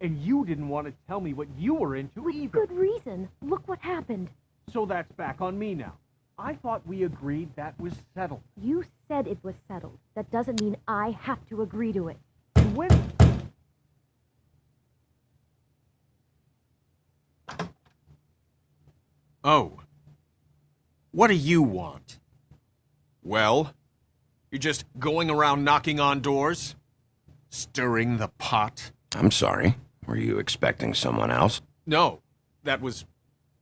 And you didn't want to tell me what you were into With either. good reason. Look what happened. So that's back on me now. I thought we agreed that was settled. You said it was settled. That doesn't mean I have to agree to it. And when... Oh. What do you want? Well, you're just going around knocking on doors? Stirring the pot? I'm sorry. Were you expecting someone else? No, that was...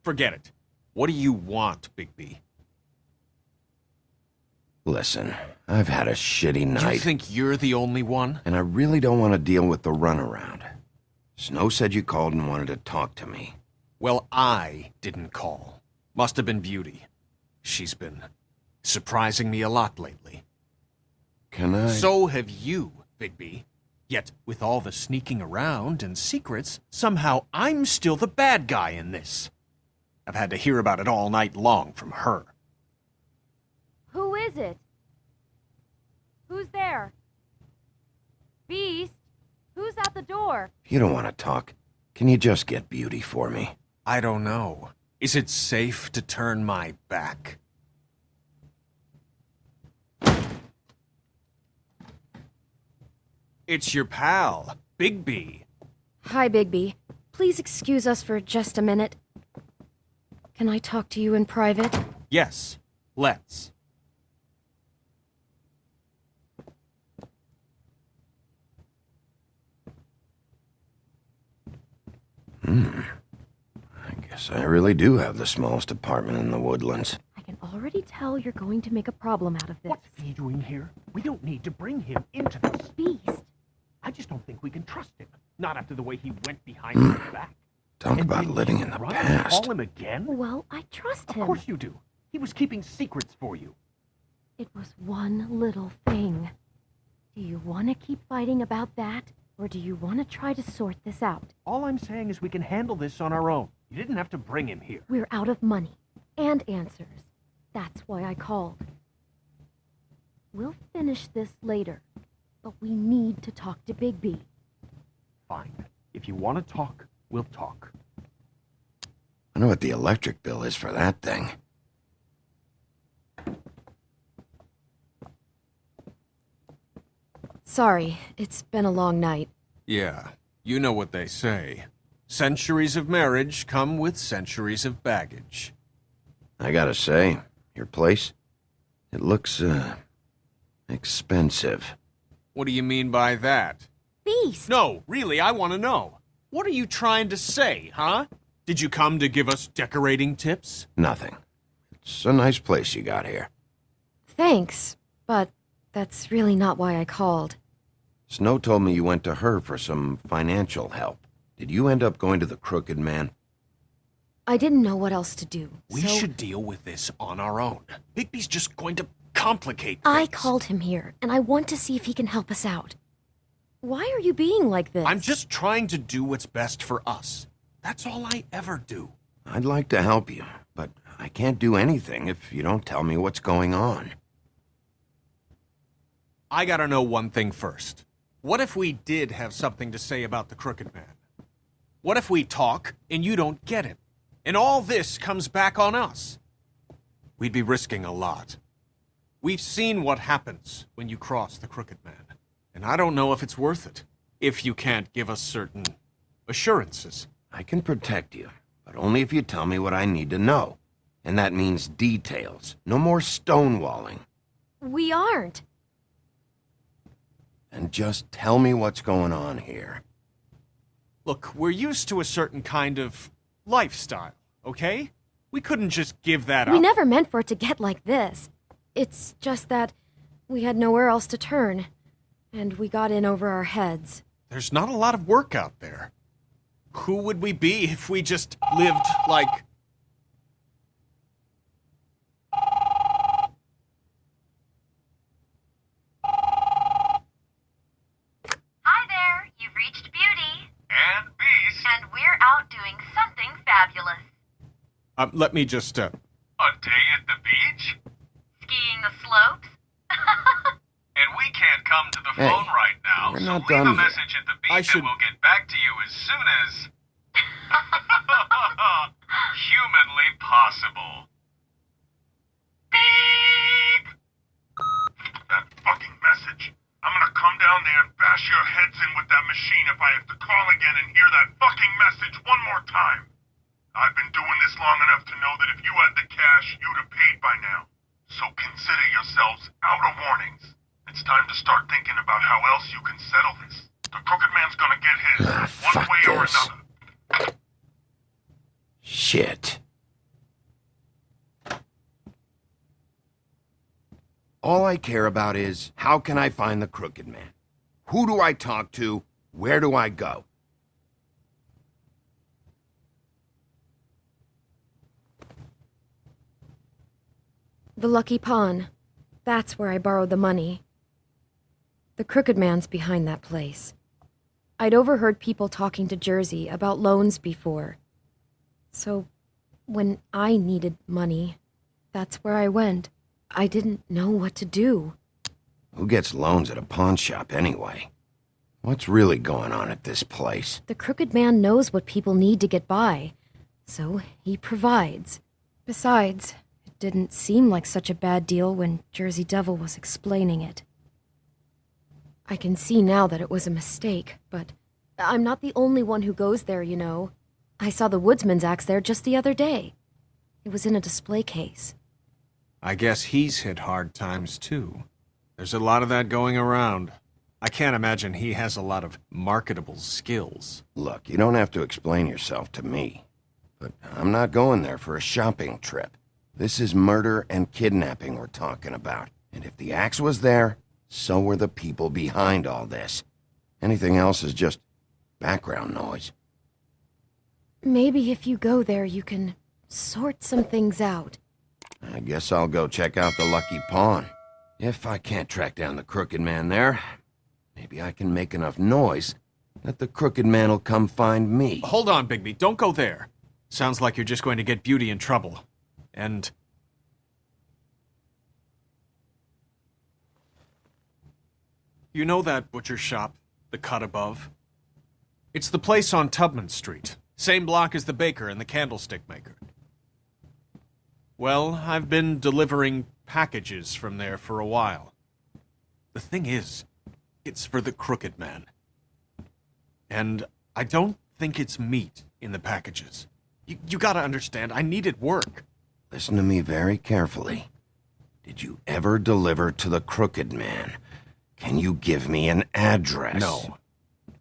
Forget it. What do you want, Bigby? Listen, I've had a shitty night. You think you're the only one? And I really don't want to deal with the runaround. Snow said you called and wanted to talk to me. Well, I didn't call. Must have been Beauty. She's been surprising me a lot lately. Can I... So have you, Bigby. Yet, with all the sneaking around and secrets, somehow I'm still the bad guy in this. I've had to hear about it all night long from her. Who is it? Who's there? Beast? Who's at the door? If you don't want to talk, can you just get Beauty for me? I don't know. Is it safe to turn my back? It's your pal, Bigby. Hi, Bigby. Please excuse us for just a minute. Can I talk to you in private? Yes, let's. I guess I really do have the smallest apartment in the Woodlands. I can already tell you're going to make a problem out of this. What's he doing here? We don't need to bring him into this. Beast? I just don't think we can trust him. Not after the way he went behind his back. Talk And about did living you in the run and past. Call him again? Well, I trust Of him. course you do. He was keeping secrets for you. It was one little thing. Do you want to keep fighting about that? Or do you want to try to sort this out? All I'm saying is we can handle this on our own. You didn't have to bring him here. We're out of money. And answers. That's why I called. We'll finish this later. But we need to talk to Bigby. Fine. If you want to talk, we'll talk. I know what the electric bill is for that thing. Sorry, it's been a long night. Yeah, you know what they say. Centuries of marriage come with centuries of baggage. I gotta say, your place, it looks, expensive. What do you mean by that? Beast! No, really, I want to know. What are you trying to say, huh? Did you come to give us decorating tips? Nothing. It's a nice place you got here. Thanks, but that's really not why I called. Snow told me you went to her for some financial help. Did you end up going to the Crooked Man? I didn't know what else to do, We so should deal with this on our own. Bigby's just going to complicate things. I called him here, and I want to see if he can help us out. Why are you being like this? I'm just trying to do what's best for us. That's all I ever do. I'd like to help you, but I can't do anything if you don't tell me what's going on. I gotta know one thing first. What if we did have something to say about the Crooked Man? What if we talk and you don't get it? And all this comes back on us? We'd be risking a lot. We've seen what happens when you cross the Crooked Man. And I don't know if it's worth it. If you can't give us certain assurances. I can protect you, but only if you tell me what I need to know. And that means details. No more stonewalling. We aren't. And just tell me what's going on here. Look, we're used to a certain kind of lifestyle, okay? We couldn't just give that up. We never meant for it to get like this. It's just that we had nowhere else to turn, and we got in over our heads. There's not a lot of work out there. Who would we be if we just lived like... Hi there, you've reached Beauty. And Beast. And we're out doing something fabulous. let me just, A day at the beach? Skiing the slopes? And we can't come to the Hey, phone right now, we're so not leave done a yet. message at the beach I should- and we'll get back to you as soon impossible. Beep! That fucking message. I'm gonna come down there and bash your heads in with that machine if I have to call again and hear that fucking message one more time. I've been doing this long enough to know that if you had the cash, you'd have paid by now. So consider yourselves out of warnings. It's time to start thinking about how else you can settle this. The Crooked Man's gonna get his, one fuck way or this. another. Shit. All I care about is, how can I find the Crooked Man? Who do I talk to? Where do I go? The Lucky Pawn. That's where I borrowed the money. The Crooked Man's behind that place. I'd overheard people talking to Jersey about loans before. So, when I needed money, that's where I went. I didn't know what to do. Who gets loans at a pawn shop anyway? What's really going on at this place? The Crooked Man knows what people need to get by, so he provides. Besides, it didn't seem like such a bad deal when Jersey Devil was explaining it. I can see now that it was a mistake, but I'm not the only one who goes there, you know. I saw the Woodsman's axe there just the other day. It was in a display case. I guess he's hit hard times, too. There's a lot of that going around. I can't imagine he has a lot of marketable skills. Look, you don't have to explain yourself to me. But I'm not going there for a shopping trip. This is murder and kidnapping we're talking about. And if the axe was there, so were the people behind all this. Anything else is just background noise. Maybe if you go there, you can sort some things out. I guess I'll go check out the Lucky Pawn. If I can't track down the Crooked Man there, maybe I can make enough noise that the Crooked Man will come find me. Hold on, Bigby. Don't go there. Sounds like you're just going to get Beauty in trouble. And... you know that butcher shop, the cut above? It's the place on Tubman Street. Same block as the baker and the candlestick maker. Well, I've been delivering packages from there for a while. The thing is, it's for the Crooked Man. And I don't think it's meat in the packages. You gotta understand, I needed work. Listen to me very carefully. Did you ever deliver to the Crooked Man? Can you give me an address? No.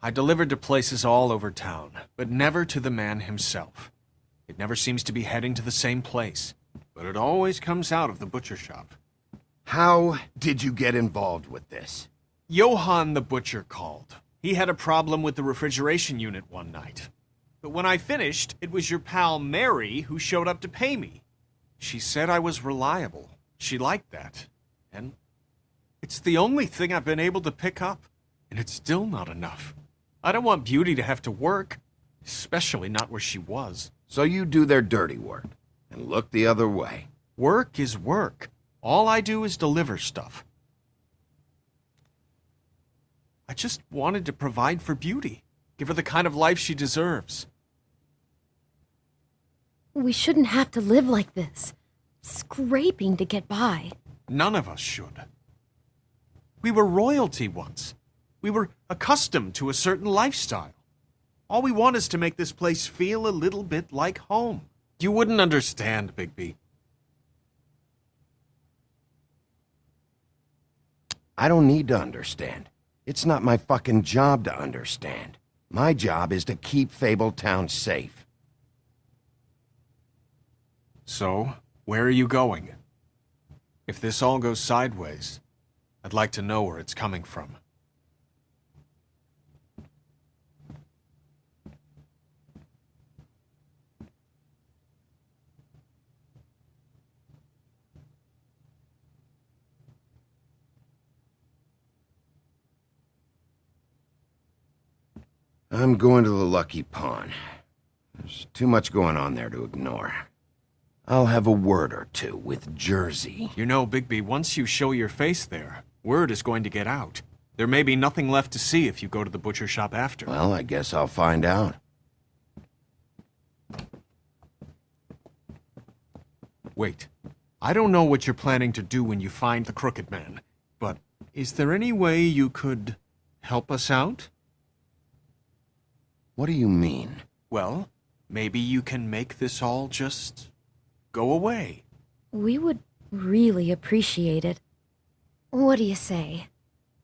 I delivered to places all over town, but never to the man himself. It never seems to be heading to the same place, but it always comes out of the butcher shop. How did you get involved with this? Johann the butcher called. He had a problem with the refrigeration unit one night. But when I finished, it was your pal Mary who showed up to pay me. She said I was reliable. She liked that. And it's the only thing I've been able to pick up, and it's still not enough. I don't want Beauty to have to work, especially not where she was. So you do their dirty work, and look the other way. Work is work. All I do is deliver stuff. I just wanted to provide for Beauty, give her the kind of life she deserves. We shouldn't have to live like this, scraping to get by. None of us should. We were royalty once. We were accustomed to a certain lifestyle. All we want is to make this place feel a little bit like home. You wouldn't understand, Bigby. I don't need to understand. It's not my fucking job to understand. My job is to keep Fabletown safe. So, where are you going? If this all goes sideways, I'd like to know where it's coming from. I'm going to the Lucky Pawn. There's too much going on there to ignore. I'll have a word or two with Jersey. You know, Bigby, once you show your face there, word is going to get out. There may be nothing left to see if you go to the butcher shop after. Well, I guess I'll find out. Wait. I don't know what you're planning to do when you find the Crooked Man, but is there any way you could help us out? What do you mean? Well, maybe you can make this all just go away. We would really appreciate it. What do you say?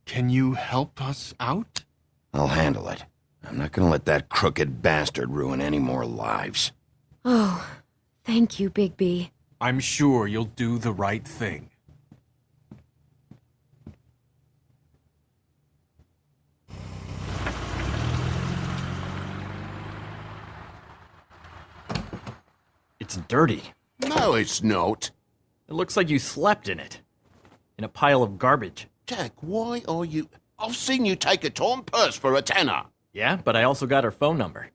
Can you help us out? I'll handle it. I'm not gonna let that crooked bastard ruin any more lives. Oh, thank you, Bigby. I'm sure you'll do the right thing. It's dirty. No, it's not. It looks like you slept in it. In a pile of garbage. Jack, why are you... I've seen you take a torn purse for a tenner. Yeah, but I also got her phone number.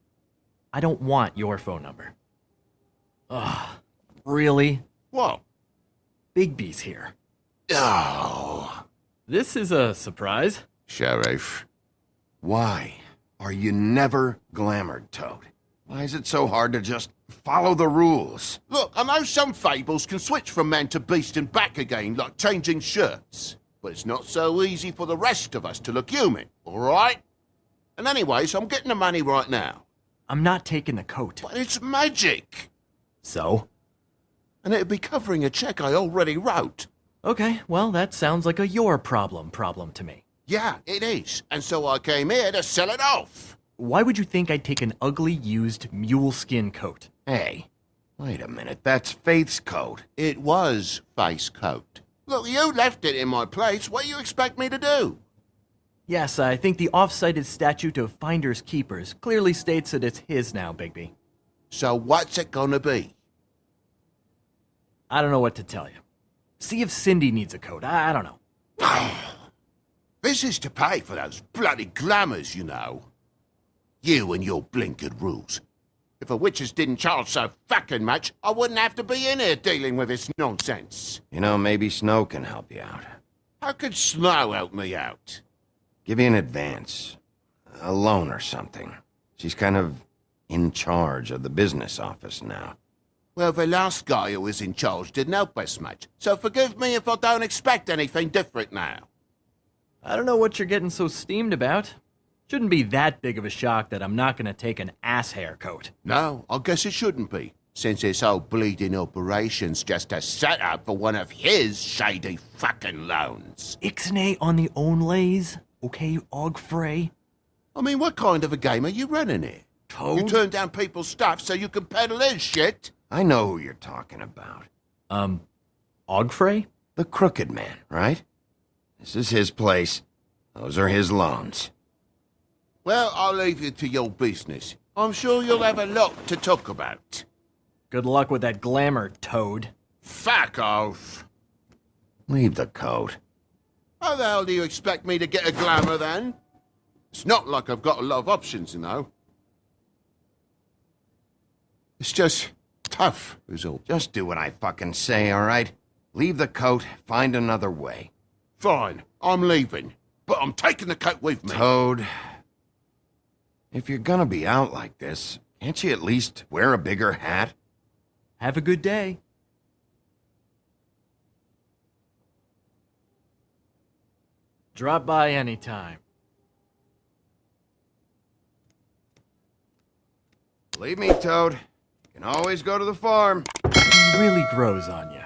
I don't want your phone number. Ugh. Really? What? Bigby's here. Oh. This is a surprise. Sheriff. Why are you never glamored, Toad? Why is it so hard to just follow the rules? Look, I know some fables can switch from man to beast and back again, like changing shirts. But it's not so easy for the rest of us to look human, alright? And anyways, I'm getting the money right now. I'm not taking the coat. But it's magic! So? And it'd be covering a check I already wrote. Okay, well, that sounds like a your problem to me. Yeah, it is. And so I came here to sell it off. Why would you think I'd take an ugly, used mule skin coat? Hey, wait a minute, that's Faith's coat. It was face coat. Look, you left it in my place. What do you expect me to do? Yes, I think the off-cited statute of finders keepers clearly states that it's his now, Bigby. So what's it gonna be? I don't know what to tell you. See if Cindy needs a coat. I don't know. This is to pay for those bloody glamours, you know. You and your blinkered rules. If the witches didn't charge so fucking much, I wouldn't have to be in here dealing with this nonsense. You know, maybe Snow can help you out. How could Snow help me out? Give you an advance. A loan or something. She's kind of in charge of the business office now. Well, the last guy who was in charge didn't help us much, so forgive me if I don't expect anything different now. I don't know what you're getting so steamed about. Shouldn't be that big of a shock that I'm not gonna take an ass haircoat. No, I guess it shouldn't be, since this whole bleeding operation's just a setup for one of his shady fucking loans. Ixnay on the own lays, okay, Og Frey? I mean, what kind of a game are you running here? Toad? You turn down people's stuff so you can peddle his shit? I know who you're talking about. Og Frey? The Crooked Man, right? This is his place. Those are his loans. Well, I'll leave you to your business. I'm sure you'll have a lot to talk about. Good luck with that glamour, Toad. Fuck off. Leave the coat. How the hell do you expect me to get a glamour then? It's not like I've got a lot of options, you know. It's just tough, is all. Just do what I fucking say, all right? Leave the coat, find another way. Fine, I'm leaving. But I'm taking the coat with me. Toad, if you're gonna be out like this, can't you at least wear a bigger hat? Have a good day. Drop by anytime. Believe me, Toad, you can always go to the farm. He really grows on you.